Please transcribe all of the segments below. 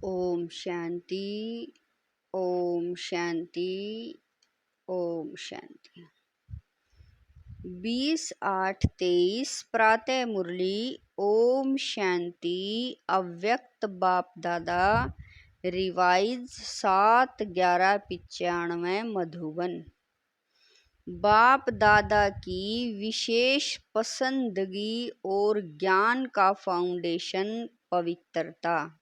ओम शांति। ओम शांति। ओम शांति। 20/8/23 प्रातः मुरली। ओम शांति। अव्यक्त बाप दादा रिवाइज 7/11/95 मधुबन। बाप दादा की विशेष पसंदगी और ज्ञान का फाउंडेशन पवित्रता।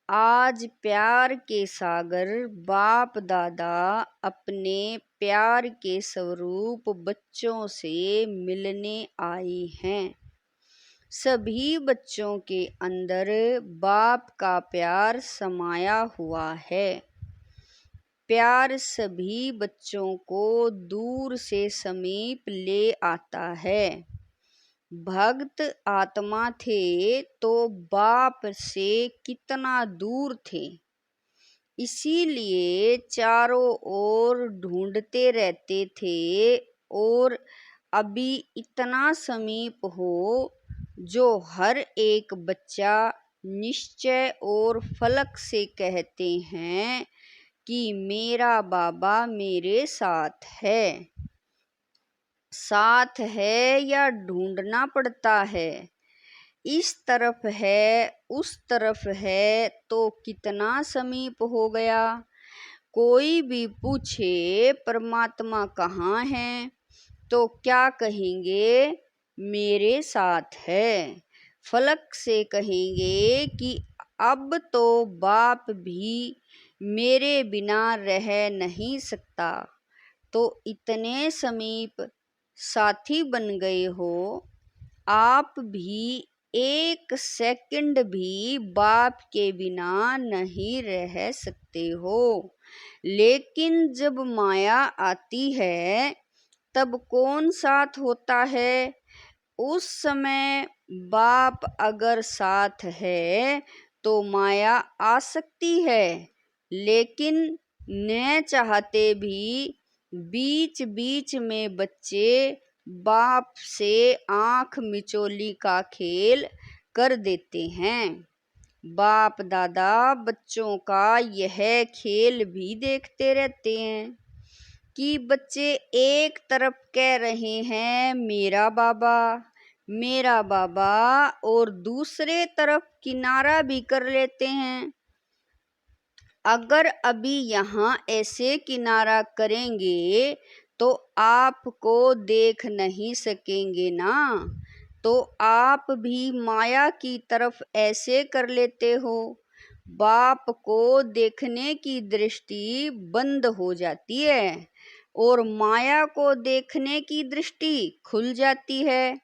आज प्यार के सागर बाप दादा अपने प्यार के स्वरूप बच्चों से मिलने आए हैं। सभी बच्चों के अंदर बाप का प्यार समाया हुआ है। प्यार सभी बच्चों को दूर से समीप ले आता है। भक्त आत्मा थे तो बाप से कितना दूर थे, इसीलिए चारों ओर ढूंढते रहते थे। और अभी इतना समीप हो जो हर एक बच्चा निश्चय और फलक से कहते हैं कि मेरा बाबा मेरे साथ है। साथ है या ढूंढना पड़ता है, इस तरफ है उस तरफ है तो कितना समीप हो गया। कोई भी पूछे परमात्मा कहाँ है तो क्या कहेंगे, मेरे साथ है। फलक से कहेंगे कि अब तो बाप भी मेरे बिना रह नहीं सकता। तो इतने समीप साथी बन गए हो, आप भी एक सेकंड भी बाप के बिना नहीं रह सकते हो। लेकिन जब माया आती है तब कौन साथ होता है? उस समय बाप अगर साथ है तो माया आ सकती है, लेकिन न चाहते भी बीच बीच में बच्चे बाप से आंख मिचोली का खेल कर देते हैं। बाप दादा बच्चों का यह खेल भी देखते रहते हैं कि बच्चे एक तरफ कह रहे हैं मेरा बाबा, और दूसरे तरफ किनारा भी कर लेते हैं। अगर अभी यहाँ ऐसे किनारा करेंगे तो आपको देख नहीं सकेंगे ना, तो आप भी माया की तरफ ऐसे कर लेते हो। बाप को देखने की दृष्टि बंद हो जाती है और माया को देखने की दृष्टि खुल जाती है।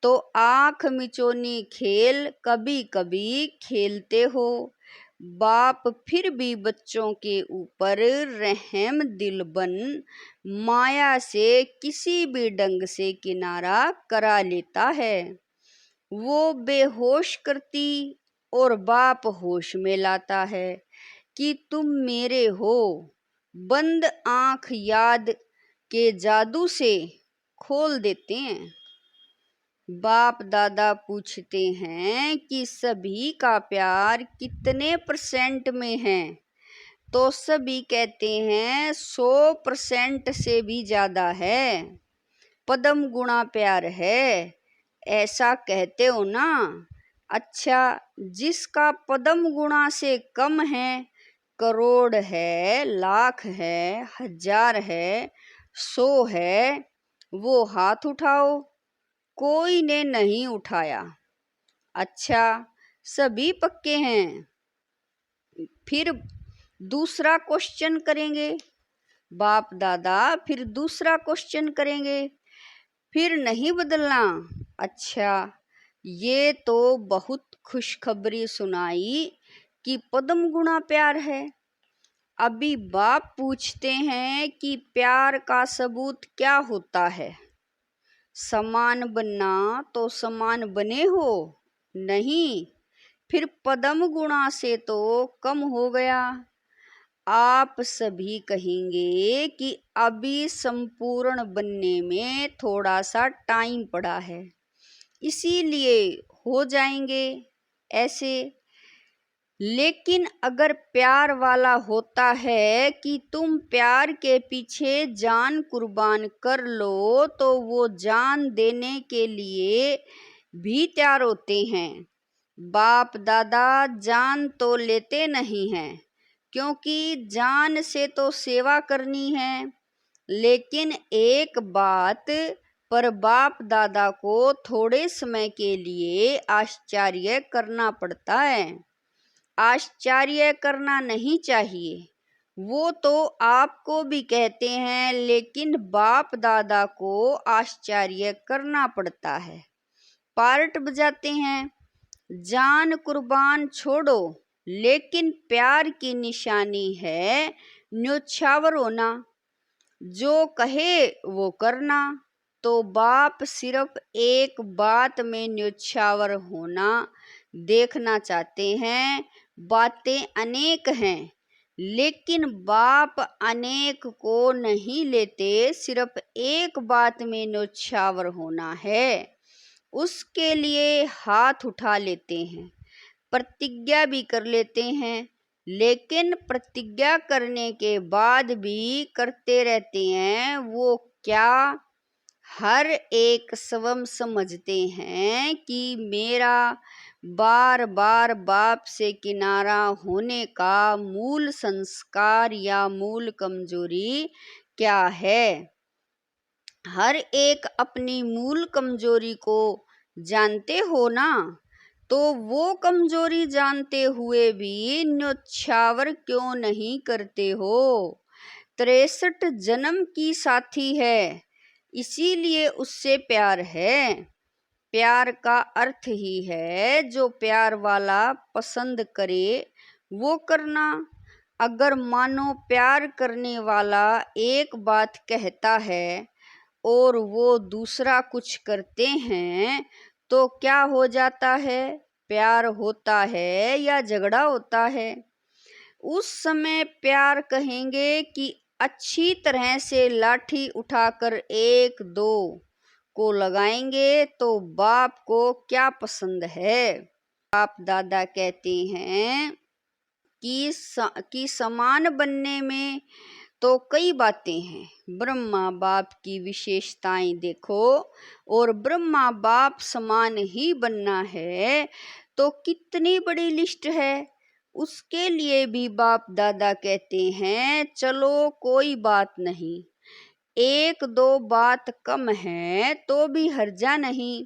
तो आंख मिचोनी खेल कभी कभी खेलते हो। बाप फिर भी बच्चों के ऊपर रहम दिल बन माया से किसी भी ढंग से किनारा करा लेता है। वो बेहोश करती और बाप होश में लाता है कि तुम मेरे हो। बंद आंख याद के जादू से खोल देते हैं। बाप दादा पूछते हैं कि सभी का प्यार कितने % में है, तो सभी कहते हैं 100% से भी ज़्यादा है। पदम गुणा प्यार है, ऐसा कहते हो ना। अच्छा, जिसका पदम गुणा से कम है, करोड़ है, लाख है, 1000 है, 100 है, वो हाथ उठाओ। कोई ने नहीं उठाया। अच्छा, सभी पक्के हैं। फिर दूसरा क्वेश्चन करेंगे बाप दादा, फिर दूसरा क्वेश्चन करेंगे, फिर नहीं बदलना। अच्छा, ये तो बहुत खुशखबरी सुनाई कि पद्म गुणा प्यार है। अभी बाप पूछते हैं कि प्यार का सबूत क्या होता है? समान बनना तो समान बने हो? नहीं, फिर पदम गुणा से तो कम हो गया। आप सभी कहेंगे कि अभी संपूर्ण बनने में थोड़ा सा टाइम पड़ा है, इसीलिए हो जाएंगे ऐसे। लेकिन अगर प्यार वाला होता है कि तुम प्यार के पीछे जान कुर्बान कर लो तो वो जान देने के लिए भी तैयार होते हैं। बाप दादा जान तो लेते नहीं हैं, क्योंकि जान से तो सेवा करनी है। लेकिन एक बात पर बाप दादा को थोड़े समय के लिए आश्चर्य करना पड़ता है। आश्चर्य करना नहीं चाहिए, वो तो आपको भी कहते हैं, लेकिन बाप दादा को आश्चर्य करना पड़ता है। पार्ट बजाते हैं, जान कुर्बान छोड़ो, लेकिन प्यार की निशानी है न्योछावर होना। जो कहे वो करना। तो बाप सिर्फ एक बात में न्योछावर होना देखना चाहते हैं। बातें अनेक हैं, लेकिन बाप अनेक को नहीं लेते, सिर्फ एक बात में न्योछावर होना है। उसके लिए हाथ उठा लेते हैं, प्रतिज्ञा भी कर लेते हैं, लेकिन प्रतिज्ञा करने के बाद भी करते रहते हैं। वो क्या? हर एक स्वयं समझते हैं कि मेरा बार बार बाप से किनारा होने का मूल संस्कार या मूल कमजोरी क्या है। हर एक अपनी मूल कमजोरी को जानते हो ना, तो वो कमजोरी जानते हुए भी न्योछावर क्यों नहीं करते हो। 63 जन्म की साथी है, इसीलिए उससे प्यार है। प्यार का अर्थ ही है जो प्यार वाला पसंद करे वो करना। अगर मानो प्यार करने वाला एक बात कहता है और वो दूसरा कुछ करते हैं तो क्या हो जाता है? प्यार होता है या झगड़ा होता है? उस समय प्यार कहेंगे कि अच्छी तरह से लाठी उठाकर एक दो को लगाएंगे। तो बाप को क्या पसंद है? बाप दादा कहते हैं कि समान बनने में तो कई बातें हैं। ब्रह्मा बाप की विशेषताएं देखो, और ब्रह्मा बाप समान ही बनना है तो कितनी बड़ी लिस्ट है। उसके लिए भी बाप दादा कहते हैं चलो कोई बात नहीं, एक दो बात कम है तो भी हर्जा नहीं।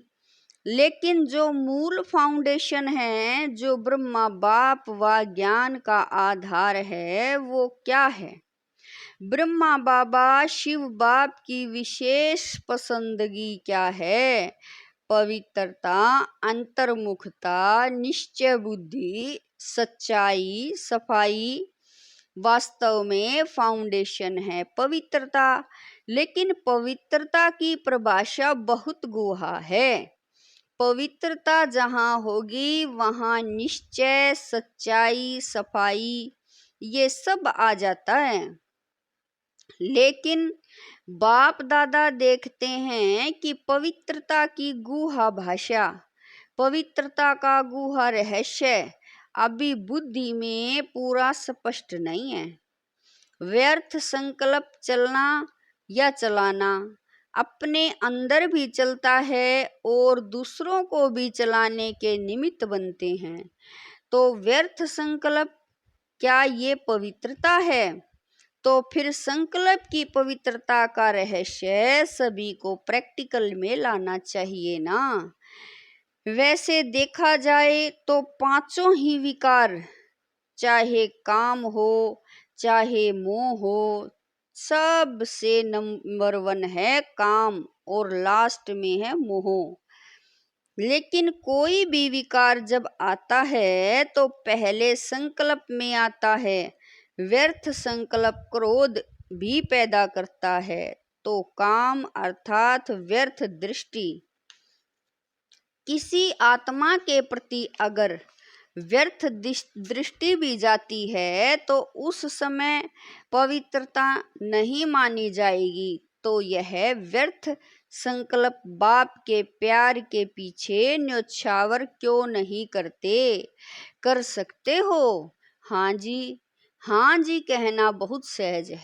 लेकिन जो मूल फाउंडेशन है, जो ब्रह्मा बाप व ज्ञान का आधार है, वो क्या है? ब्रह्मा बाबा शिव बाप की विशेष पसंदगी क्या है? पवित्रता, अंतर्मुखता, निश्चय बुद्धि, सच्चाई, सफाई वास्तव में फाउंडेशन है पवित्रता। लेकिन पवित्रता की परिभाषा बहुत गुहा है। पवित्रता जहाँ होगी वहाँ निश्चय, सच्चाई, सफाई ये सब आ जाता है। लेकिन बाप दादा देखते हैं कि पवित्रता की गुहा भाषा, पवित्रता का गुहा रहस्य अभी बुद्धि में पूरा स्पष्ट नहीं है। व्यर्थ संकल्प चलना या चलाना अपने अंदर भी चलता है और दूसरों को भी चलाने के निमित्त बनते हैं। तो व्यर्थ संकल्प क्या ये पवित्रता है? तो फिर संकल्प की पवित्रता का रहस्य सभी को प्रैक्टिकल में लाना चाहिए ना। वैसे देखा जाए तो पांचों ही विकार, चाहे काम हो चाहे मोह हो, सबसे नंबर 1 है काम और लास्ट में है मोह। लेकिन कोई भी विकार जब आता है तो पहले संकल्प में आता है। व्यर्थ संकल्प क्रोध भी पैदा करता है। तो काम अर्थात व्यर्थ दृष्टि। किसी आत्मा के प्रति अगर व्यर्थ दृष्टि भी जाती है तो उस समय पवित्रता नहीं मानी जाएगी। तो यह व्यर्थ संकल्प बाप के प्यार के पीछे न्योछावर क्यों नहीं करते? कर सकते हो? हाँ जी कहना बहुत सहज है,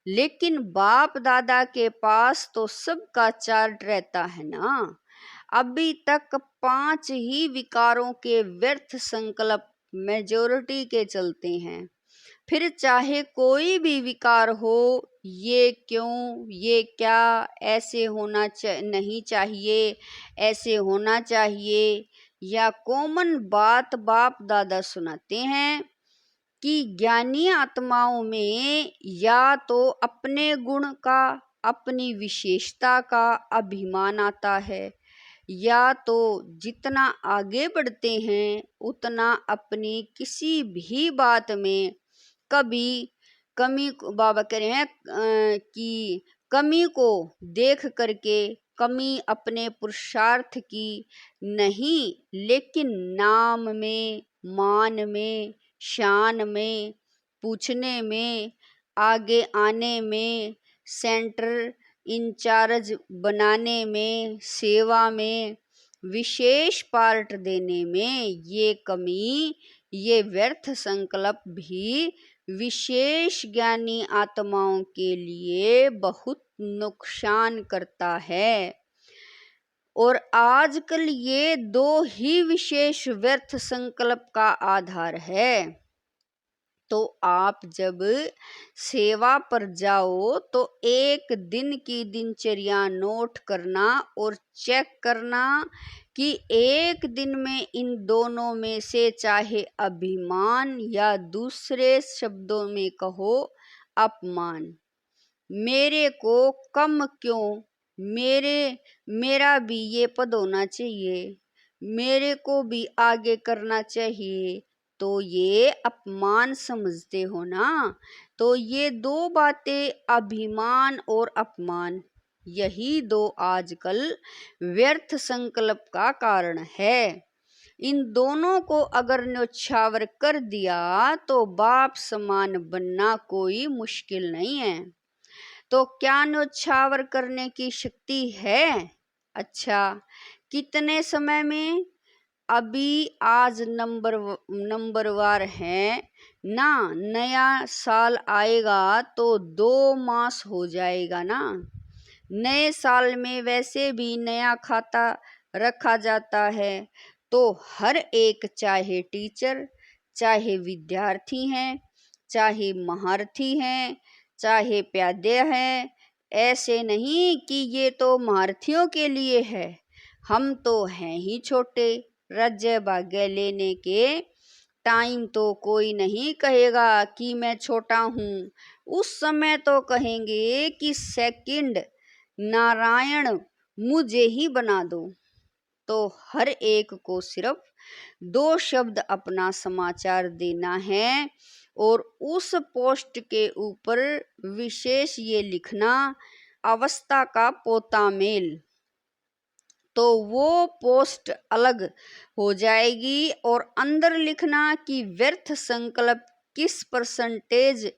लेकिन बाप दादा के पास तो सबका चार्ट रहता है ना। अभी तक 5 ही विकारों के व्यर्थ संकल्प मेजोरिटी के चलते हैं। फिर चाहे कोई भी विकार हो, ये क्यों, ये क्या, ऐसे होना नहीं चाहिए, ऐसे होना चाहिए, या कॉमन बात बाप दादा सुनाते हैं कि ज्ञानी आत्माओं में या तो अपने गुण का, अपनी विशेषता का अभिमान आता है, या तो जितना आगे बढ़ते हैं उतना अपनी किसी भी बात में कभी कमी, बाबा कह रहे हैं कि कमी को देख करके, कमी अपने पुरुषार्थ की नहीं, लेकिन नाम में, मान में, शान में, पूछने में, आगे आने में, सेंटर इंचार्ज बनाने में, सेवा में, विशेष पार्ट देने में, ये कमी, ये व्यर्थ संकल्प भी विशेष ज्ञानी आत्माओं के लिए बहुत नुकसान करता है। और आजकल ये 2 ही विशेष व्यर्थ संकल्प का आधार है। तो आप जब सेवा पर जाओ तो एक दिन की दिनचर्या नोट करना और चेक करना कि एक दिन में इन दोनों में से चाहे अभिमान या दूसरे शब्दों में कहो अपमान, मेरे को कम क्यों, मेरा भी ये पद होना चाहिए, मेरे को भी आगे करना चाहिए, तो ये अपमान समझते हो ना। तो ये 2 बातें, अभिमान और अपमान, यही 2 आजकल व्यर्थ संकल्प का कारण है। इन दोनों को अगर न्योछावर कर दिया तो बाप समान बनना कोई मुश्किल नहीं है। तो क्या न्योछावर करने की शक्ति है? अच्छा, कितने समय में? अभी आज नंबरवार है ना, नया साल आएगा तो 2 मास हो जाएगा ना। नए साल में वैसे भी नया खाता रखा जाता है, तो हर एक, चाहे टीचर, चाहे विद्यार्थी हैं, चाहे महारथी हैं, चाहे प्यादे हैं, ऐसे नहीं कि ये तो महारथियों के लिए है, हम तो हैं ही छोटे, राज्य भाग्य लेने के टाइम तो कोई नहीं कहेगा कि मैं छोटा हूँ। उस समय तो कहेंगे कि सेकंड नारायण मुझे ही बना दो। तो हर एक को सिर्फ 2 शब्द अपना समाचार देना है और उस पोस्ट के ऊपर विशेष ये लिखना, अवस्था का पोता मेल, तो वो पोस्ट अलग हो जाएगी। और अंदर लिखना कि व्यर्थ संकल्प किस परसेंटेज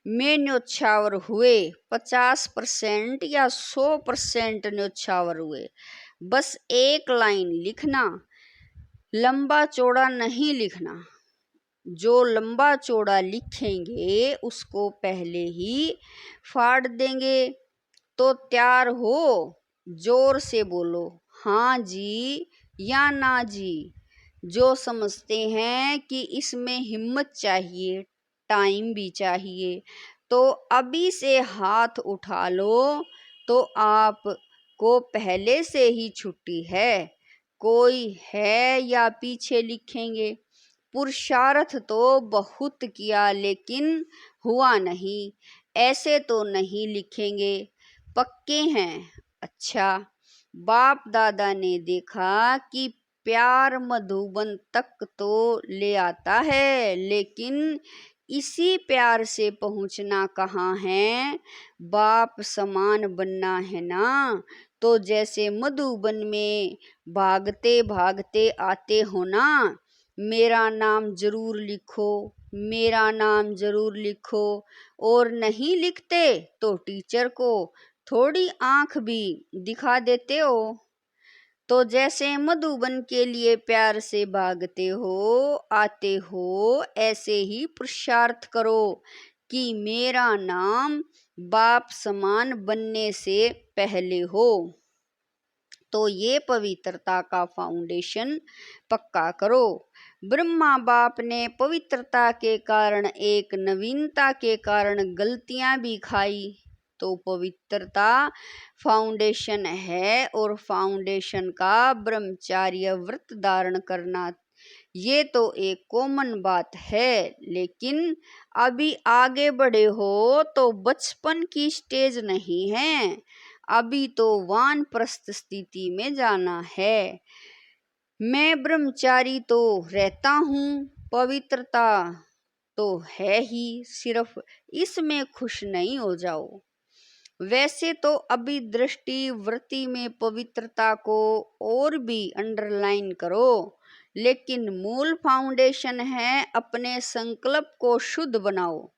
में न्योछावर हुए, 50% या 100% न्योछावर हुए। बस एक लाइन लिखना, लंबा चौड़ा नहीं लिखना। जो लंबा चौड़ा लिखेंगे उसको पहले ही फाड़ देंगे। तो तैयार हो, जोर से बोलो हाँ जी या ना जी। जो समझते हैं कि इसमें हिम्मत चाहिए, टाइम भी चाहिए, तो अभी से हाथ उठा लो, तो आप को पहले से ही छुट्टी है। कोई है या पीछे लिखेंगे? पुरुषार्थ तो बहुत किया लेकिन हुआ नहीं, ऐसे तो नहीं लिखेंगे, पक्के हैं। अच्छा, बाप दादा ने देखा कि प्यार मधुबन तक तो ले आता है, लेकिन इसी प्यार से पहुंचना कहाँ है? बाप समान बनना है ना। तो जैसे मधुबन में भागते भागते आते हो ना, मेरा नाम जरूर लिखो, मेरा नाम जरूर लिखो, और नहीं लिखते तो टीचर को थोड़ी आंख भी दिखा देते हो। तो जैसे मधुबन के लिए प्यार से भागते हो आते हो, ऐसे ही पुरुषार्थ करो कि मेरा नाम बाप समान बनने से पहले हो। तो ये पवित्रता का फाउंडेशन पक्का करो। ब्रह्मा बाप ने पवित्रता के कारण, एक नवीनता के कारण गलतियां भी खाई। तो पवित्रता फाउंडेशन है और फाउंडेशन का ब्रह्मचार्य व्रत धारण करना, ये तो एक कॉमन बात है। लेकिन अभी आगे बढ़े हो तो बचपन की स्टेज नहीं है, अभी तो वानप्रस्थ स्थिति में जाना है। मैं ब्रह्मचारी तो रहता हूँ, पवित्रता तो है ही, सिर्फ इसमें खुश नहीं हो जाओ। वैसे तो अभी दृष्टि वृत्ति में पवित्रता को और भी अंडरलाइन करो, लेकिन मूल फाउंडेशन है अपने संकल्प को शुद्ध बनाओ,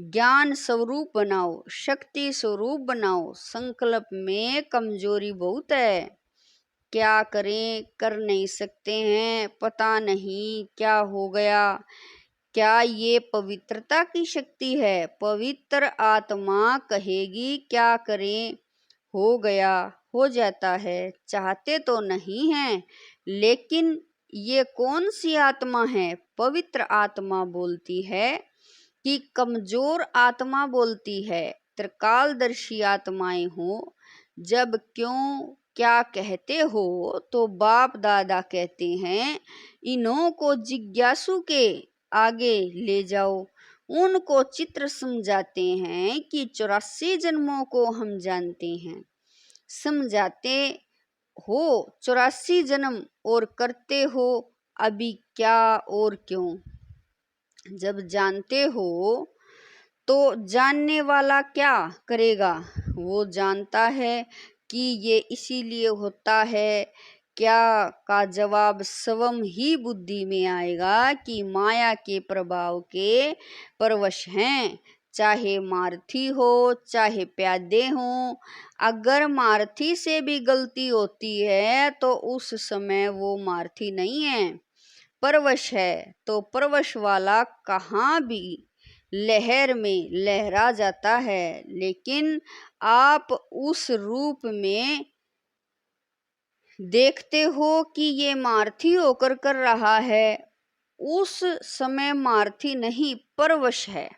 ज्ञान स्वरूप बनाओ, शक्ति स्वरूप बनाओ। संकल्प में कमजोरी बहुत है, क्या करें, कर नहीं सकते हैं, पता नहीं क्या हो गया। क्या ये पवित्रता की शक्ति है? पवित्र आत्मा कहेगी क्या करें, हो गया, हो जाता है, चाहते तो नहीं हैं। लेकिन ये कौन सी आत्मा है? पवित्र आत्मा बोलती है कि कमजोर आत्मा बोलती है, त्रिकालदर्शी आत्माएं हो। जब क्यों क्या कहते हो तो बाप दादा कहते हैं, इन्हों को जिज्ञासु के आगे ले जाओ। उनको चित्र समझाते हैं कि 84 जन्मों को हम जानते हैं, समझाते हो 84 जन्म और करते हो अभी क्या और क्यों। जब जानते हो तो जानने वाला क्या करेगा? वो जानता है कि ये इसीलिए होता है, क्या का जवाब स्वयं ही बुद्धि में आएगा कि माया के प्रभाव के परवश हैं। चाहे मारथी हो चाहे प्यादे हो, अगर मारथी से भी गलती होती है तो उस समय वो मारथी नहीं है, परवश है। तो परवश वाला कहाँ भी लहर में लहरा जाता है, लेकिन आप उस रूप में देखते हो कि ये मारथी होकर कर रहा है, उस समय मारथी नहीं परवश है,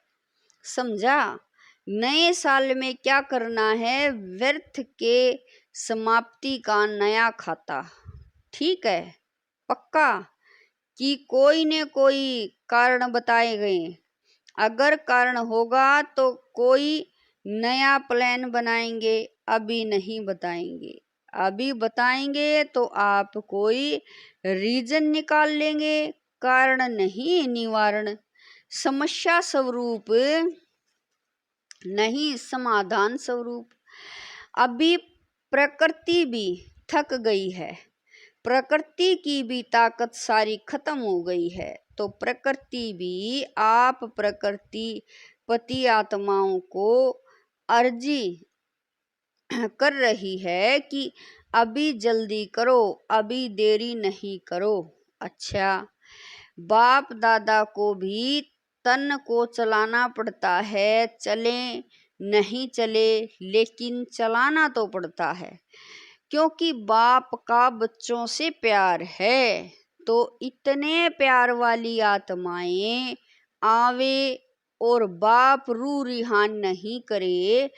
समझा? नए साल में क्या करना है? व्यर्थ के समाप्ति का नया खाता, ठीक है, पक्का? कि कोई न कोई कारण बताए गए, अगर कारण होगा तो कोई नया प्लान बनाएंगे, अभी नहीं बताएंगे। अभी बताएंगे तो आप कोई रीजन निकाल लेंगे, कारण नहीं निवारण, समस्या स्वरूप नहीं समाधान स्वरूप। अभी प्रकृति भी थक गई है, प्रकृति की भी ताकत सारी खत्म हो गई है। तो प्रकृति भी आप प्रकृति पति आत्माओं को अर्जी कर रही है कि अभी जल्दी करो, अभी देरी नहीं करो। अच्छा, बाप दादा को भी तन को चलाना पड़ता है, चले नहीं चले लेकिन चलाना तो पड़ता है, क्योंकि बाप का बच्चों से प्यार है। तो इतने प्यार वाली आत्माएं आवे और बाप रू रिहान नहीं करे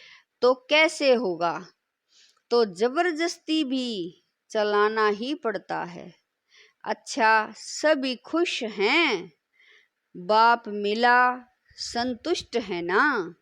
तो कैसे होगा? तो जबरदस्ती भी चलाना ही पड़ता है। अच्छा, सभी खुश हैं, बाप मिला, संतुष्ट है ना?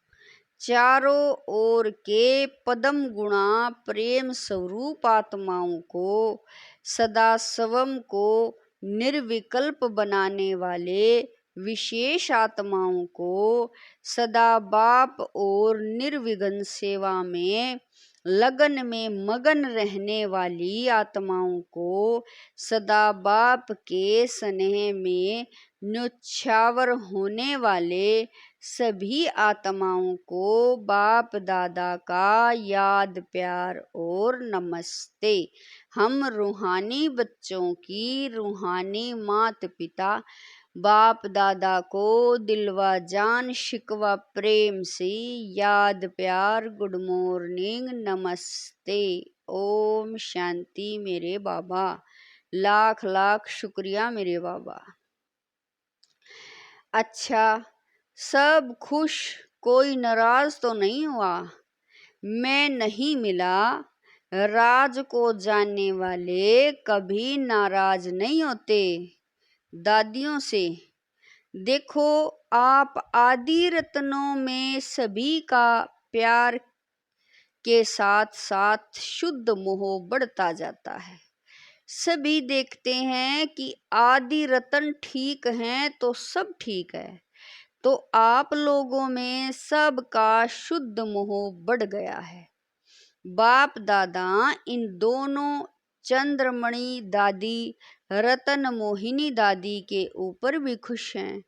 चारों ओर के पदम गुणा प्रेम स्वरूप आत्माओं को सदा स्वयं को निर्विकल्प बनाने वाले विशेष आत्माओं को सदा बाप और निर्विघ्न सेवा में लगन में मगन रहने वाली आत्माओं को सदा बाप के स्नेह में न्योछावर होने वाले सभी आत्माओं को बाप दादा का याद प्यार और नमस्ते। हम रूहानी बच्चों की रूहानी माता पिता बाप दादा को दिलवा जान शिकवा प्रेम से याद प्यार गुड मॉर्निंग नमस्ते। ओम शांति मेरे बाबा। लाख लाख शुक्रिया मेरे बाबा। अच्छा, सब खुश, कोई नाराज तो नहीं हुआ? मैं नहीं मिला। राज को जानने वाले कभी नाराज नहीं होते। दादियों से देखो, आप आदि रत्नों में सभी का प्यार के साथ साथ शुद्ध मोह बढ़ता जाता है। सभी देखते हैं कि आदि रत्न ठीक हैं तो सब ठीक है, तो आप लोगों में सबका शुद्ध मोह बढ़ गया है। बाप दादा इन दोनों चंद्रमणि दादी रतन मोहिनी दादी के ऊपर भी खुश हैं।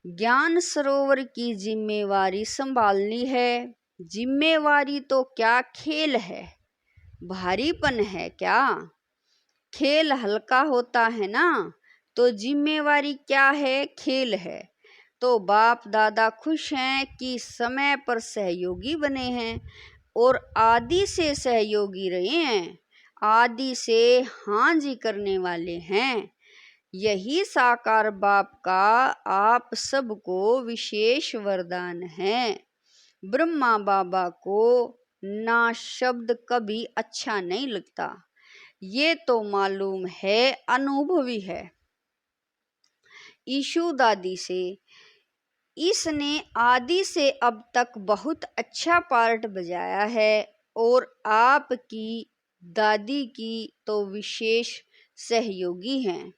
ज्ञान सरोवर की जिम्मेवारी संभालनी है। जिम्मेवारी तो क्या खेल है, भारीपन है क्या? खेल हल्का होता है ना, तो जिम्मेवारी क्या है, खेल है। तो बाप दादा खुश हैं कि समय पर सहयोगी बने हैं और आदि से सहयोगी रहे हैं, आदि से हाँ जी करने वाले हैं। यही साकार बाप का आप सबको विशेष वरदान है। ब्रह्मा बाबा को ना शब्द कभी अच्छा नहीं लगता, ये तो मालूम है, अनुभवी है। ईशु दादी से इसने आदि से अब तक बहुत अच्छा पार्ट बजाया है और आपकी दादी की तो विशेष सहयोगी हैं।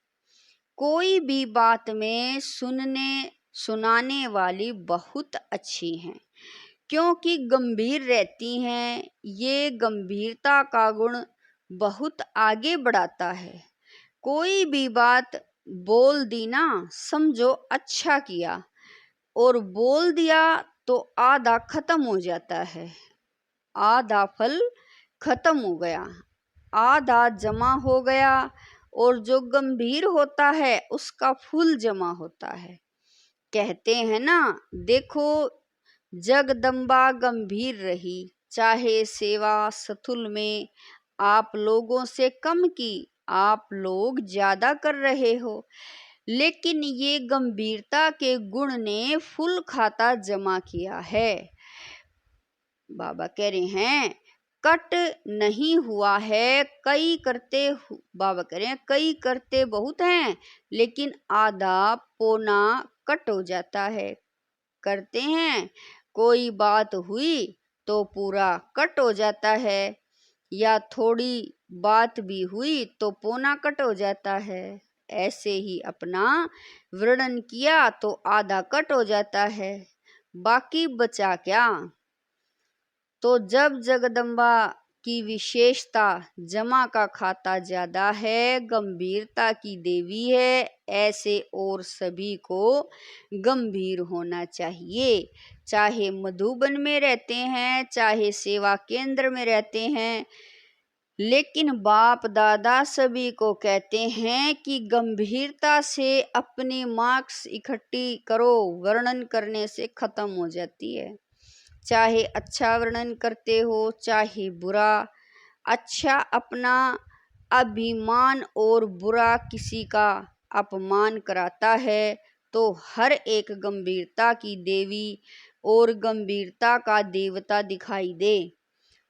कोई भी बात में सुनाने वाली बहुत अच्छी हैं, क्योंकि गंभीर रहती हैं। ये गंभीरता का गुण बहुत आगे बढ़ाता है। कोई भी बात बोल दी ना, समझो अच्छा किया, और बोल दिया तो आधा खत्म हो जाता है। आधा फल खत्म हो गया, आधा जमा हो गया, और जो गंभीर होता है उसका फूल जमा होता है। कहते हैं ना, देखो जगदम्बा गंभीर रही, चाहे सेवा सथुल में आप लोगों से कम की, आप लोग ज्यादा कर रहे हो, लेकिन ये गंभीरता के गुण ने फुल खाता जमा किया है। बाबा कह रहे हैं कट नहीं हुआ है, बाबा कह रहे हैं कई करते बहुत हैं, लेकिन आधा पौना कट हो जाता है। करते हैं, कोई बात हुई तो पूरा कट हो जाता है, या थोड़ी बात भी हुई तो पौना कट हो जाता है। ऐसे ही अपना वर्णन किया तो आधा कट हो जाता है, बाकी बचा क्या? तो जब जगदम्बा की विशेषता जमा का खाता ज्यादा है, गंभीरता की देवी है, ऐसे और सभी को गंभीर होना चाहिए। चाहे मधुबन में रहते हैं, चाहे सेवा केंद्र में रहते हैं, लेकिन बाप दादा सभी को कहते हैं कि गंभीरता से अपनी मार्क्स इकट्ठी करो, वर्णन करने से खत्म हो जाती है। चाहे अच्छा वर्णन करते हो चाहे बुरा, अच्छा अपना अभिमान और बुरा किसी का अपमान कराता है, तो हर एक गंभीरता की देवी और गंभीरता का देवता दिखाई दे।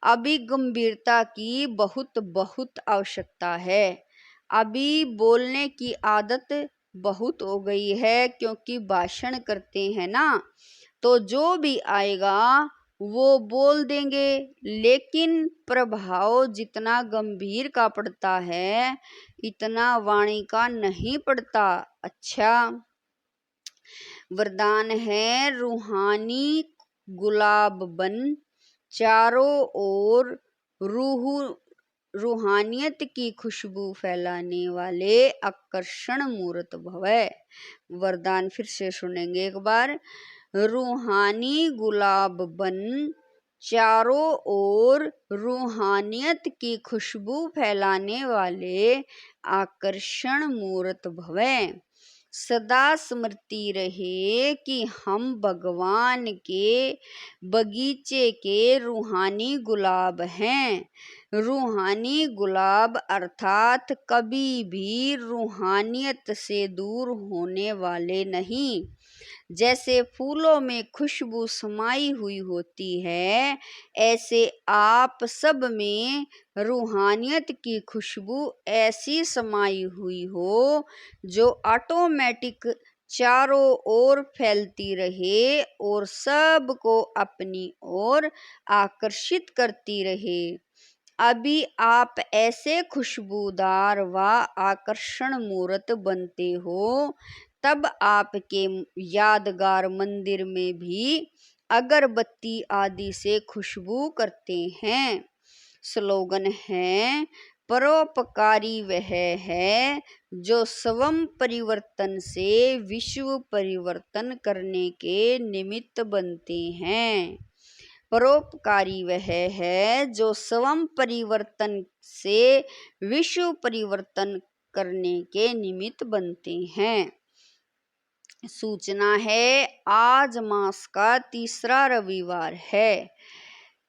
अभी गंभीरता की बहुत बहुत आवश्यकता है। अभी बोलने की आदत बहुत हो गई है, क्योंकि भाषण करते हैं ना, तो जो भी आएगा वो बोल देंगे, लेकिन प्रभाव जितना गंभीर का पड़ता है इतना वाणी का नहीं पड़ता। अच्छा, वरदान है रूहानी गुलाब बन, चारों ओर रूहानियत की खुशबू फैलाने वाले आकर्षण मूर्त भवै। वरदान फिर से सुनेंगे एक बार। रूहानी गुलाब बन, चारों ओर रूहानियत की खुशबू फैलाने वाले आकर्षण मूर्त भवै। सदा स्मृति रहे कि हम भगवान के बगीचे के रूहानी गुलाब हैं। रूहानी गुलाब अर्थात कभी भी रूहानियत से दूर होने वाले नहीं। जैसे फूलों में खुशबू समाई हुई होती है, ऐसे आप सब में रूहानियत की खुशबू ऐसी समाई हुई हो जो ऑटोमेटिक चारों ओर फैलती रहे और सबको अपनी ओर आकर्षित करती रहे। अभी आप ऐसे खुशबूदार व आकर्षण मूर्त बनते हो, तब आपके यादगार मंदिर में भी अगरबत्ती आदि से खुशबू करते हैं। स्लोगन है, परोपकारी वह है जो स्वयं परिवर्तन से विश्व परिवर्तन करने के निमित्त बनते हैं। परोपकारी वह है जो स्वयं परिवर्तन से विश्व परिवर्तन करने के निमित्त बनते हैं। सूचना है, आज मास का तीसरा रविवार है।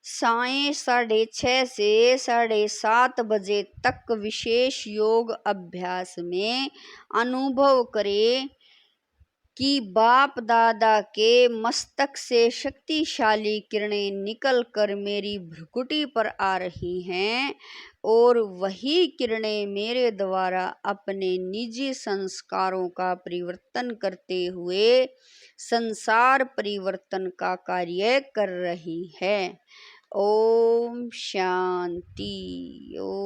सायं 6:30 से 7:30 बजे तक विशेष योग अभ्यास में अनुभव करें कि बाप दादा के मस्तक से शक्तिशाली किरणें निकलकर मेरी भ्रुकुटी पर आ रही हैं और वही किरणें मेरे द्वारा अपने निजी संस्कारों का परिवर्तन करते हुए संसार परिवर्तन का कार्य कर रही है। ओम शांति। ओम